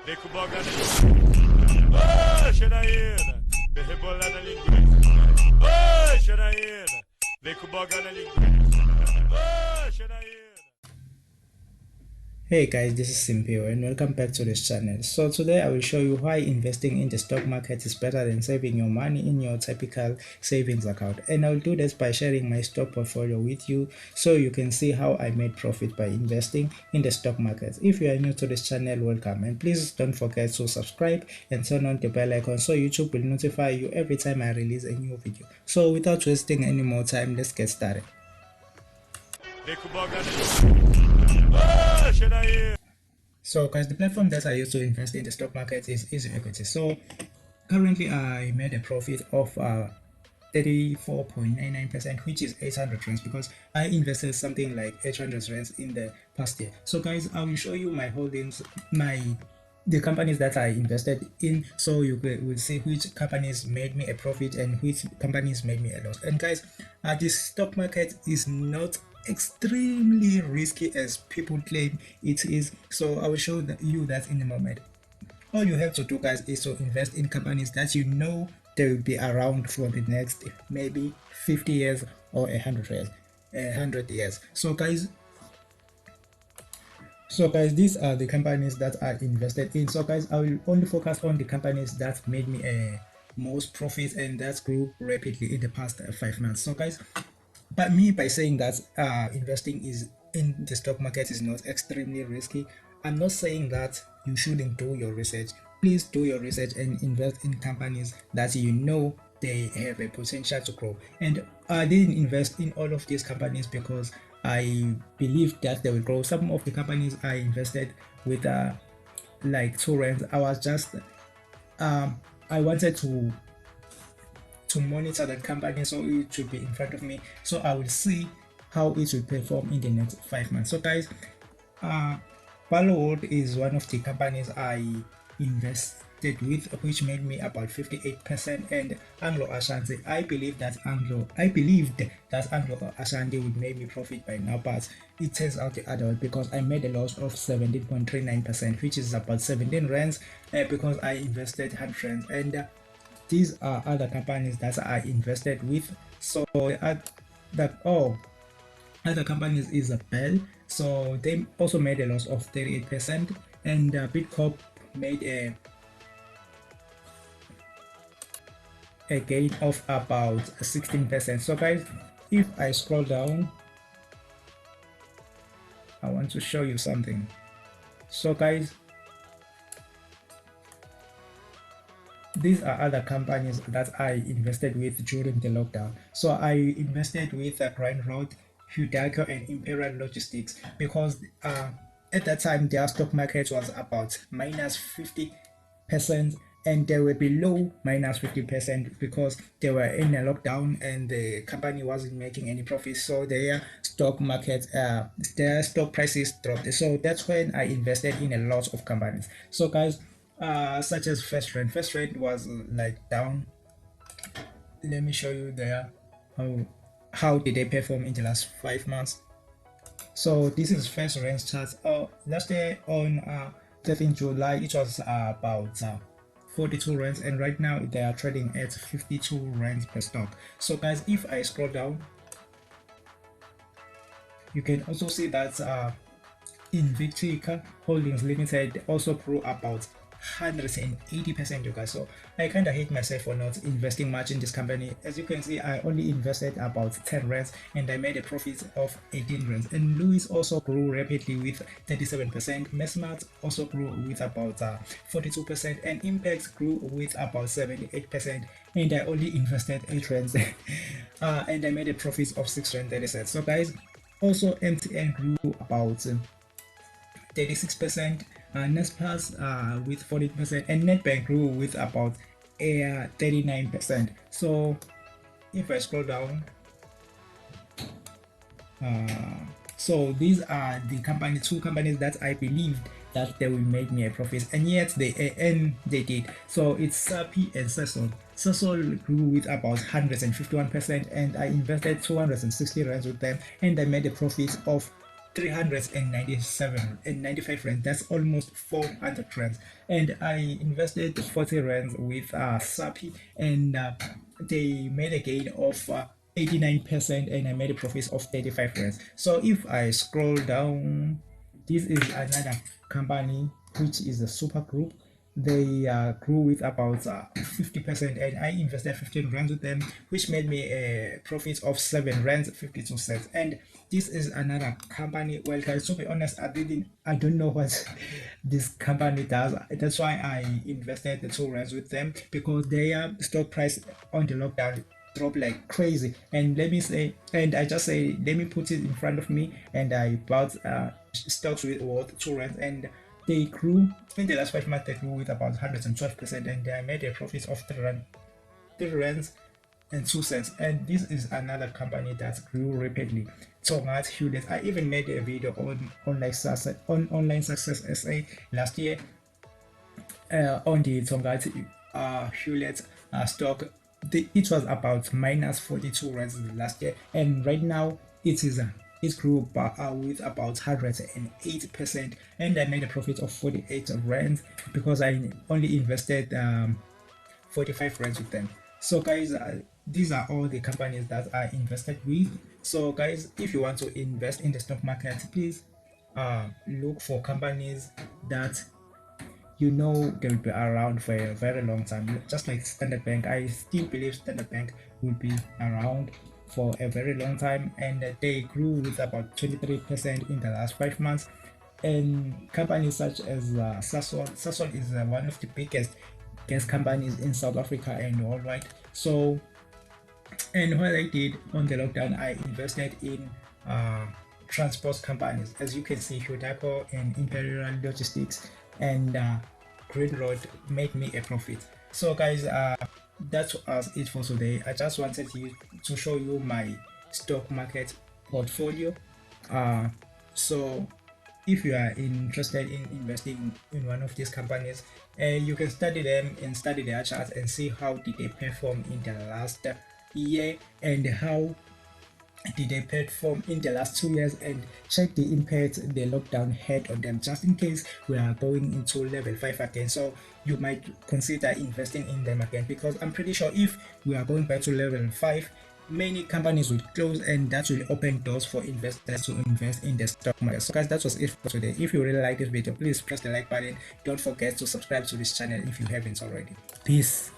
Oh, Shanaína, vem rebolar na linguiça. Oh, Shanaína, vem com boga na linguiça. Oh, Shanaína. Hey guys, this is Simpio and welcome back to this channel. So today I will show you why investing in the stock market is better than saving your money in your typical savings account. And I'll do this by sharing my stock portfolio with you so you can see how I made profit by investing in the stock market. If you are new to this channel, welcome, and please don't forget to subscribe and turn on the bell icon so YouTube will notify you every time I release a new video. So without wasting any more time, let's get started. So guys, the platform that I use to invest in the stock market is EasyEquities. So currently I made a profit of 34.99%, which is 800 rands, because I invested something like 800 rands in the past year. So guys, I will show you my holdings, the companies that I invested in, so you will see which companies made me a profit and which companies made me a loss. And guys, this stock market is not extremely risky as people claim it is, so I will show you that in a moment. All you have to do, guys, is to invest in companies that you know they will be around for the next maybe 50 years or 100 years. So guys, these are the companies that I invested in. So guys, I will only focus on the companies that made me a most profit and that grew rapidly in the past 5 months. So guys, but me, by saying that investing is in the stock market is not extremely risky, I'm not saying that you shouldn't do your research. Please do your research and invest in companies that you know they have a potential to grow. And I didn't invest in all of these companies because I believe that they will grow. Some of the companies I invested with like 2 rands. I was just I wanted to monitor that company, so it should be in front of me, so I will see how it will perform in the next 5 months. So guys, World is one of the companies I invested with, which made me about 58%, and Anglo Ashanti, I believed that Anglo Ashanti would make me profit by now, but it turns out the other way, because I made a loss of 17.39%, which is about 17 rands, because I invested 100 rands. And these are other companies that I invested with. So other companies is a Bell, so they also made a loss of 38%, and Bitcorp made a gain of about 16%. So guys, if I scroll down, I want to show you something. So guys, these are other companies that I invested with during the lockdown. So I invested with R800, Hudaco, and Imperial Logistics, because at that time their stock market was about minus 50%, and they were below minus 50% because they were in a lockdown and the company wasn't making any profit, so their stock market their stock prices dropped. So that's when I invested in a lot of companies. So guys, such as First Rand was like down. Let me show you there how did they perform in the last 5 months. So this is First Rand's chart. Last year on 13 July it was about 42 rands, and right now they are trading at 52 rands per stock. So guys, if I scroll down, you can also see that Invictica Holdings Limited also grew about 180%, you guys. So I kind of hate myself for not investing much in this company. As you can see, I only invested about 10 rands and I made a profit of 18 rands. And Louis also grew rapidly with 37%. Mesmart also grew with about 42%, and Impact grew with about 78%, and I only invested 8 rands and I made a profit of 6 rand 30 cents. So guys, also MTN grew about 36%, Naspers with 40%, and Netbank grew with about 39%. So if I scroll down, so these are the two companies that I believed that they will make me a profit, and yet they did. So it's Sapi and Sasol. Sasol grew with about 151%, and I invested 260 rands with them, and I made a profit of 397 and 95 rand. That's almost 400 rands. And I invested 40 rands with Sapi, and they made a gain of 89%, and I made a profit of 35 rands. So if I scroll down, this is another company which is a super group. They grew with about 50%, and I invested 15 rands with them, which made me a profit of 7 rands 52 cents. And this is another company. Well, guys, to be honest, I don't know what this company does. That's why I invested the 2 rands with them, because their stock price on the lockdown drop like crazy. And let me say, and I just say, let me put it in front of me, and I bought stocks with worth 2 rands, and they grew in the last 5 months. They grew with about 112%, and I made a profit of 3 rands and 2 cents. And this is another company that grew rapidly. So much huge. I even made a video on online success SA last year on the Tongati Hewlett stock. It was about minus 42 rands last year, and right now it grew with about 108%, and I made a profit of 48 rands because I only invested 45 rands with them. So guys, these are all the companies that I invested with. So guys, if you want to invest in the stock market, please look for companies that you know they'll be around for a very long time. Just like Standard Bank, I still believe Standard Bank will be around for a very long time, and they grew with about 23% in the last 5 months. And companies such as Sasol is one of the biggest gas companies in South Africa and worldwide. So, and what I did on the lockdown, I invested in transport companies. As you can see, Hudako and Imperial Logistics and Green Road made me a profit. So guys, that was it for today. I just wanted to show you my stock market portfolio. So if you are interested in investing in one of these companies, you can study them and study their charts and see how did they perform in the last year, and how did they perform in the last 2 years, and check the impact the lockdown had on them, just in case we are going into level 5 again. So you might consider investing in them again, because I'm pretty sure if we are going back to level 5, many companies will close, and that will open doors for investors to invest in the stock market. So guys, that was it for today. If you really like this video, please press the like button. Don't forget to subscribe to this channel if you haven't already. Peace.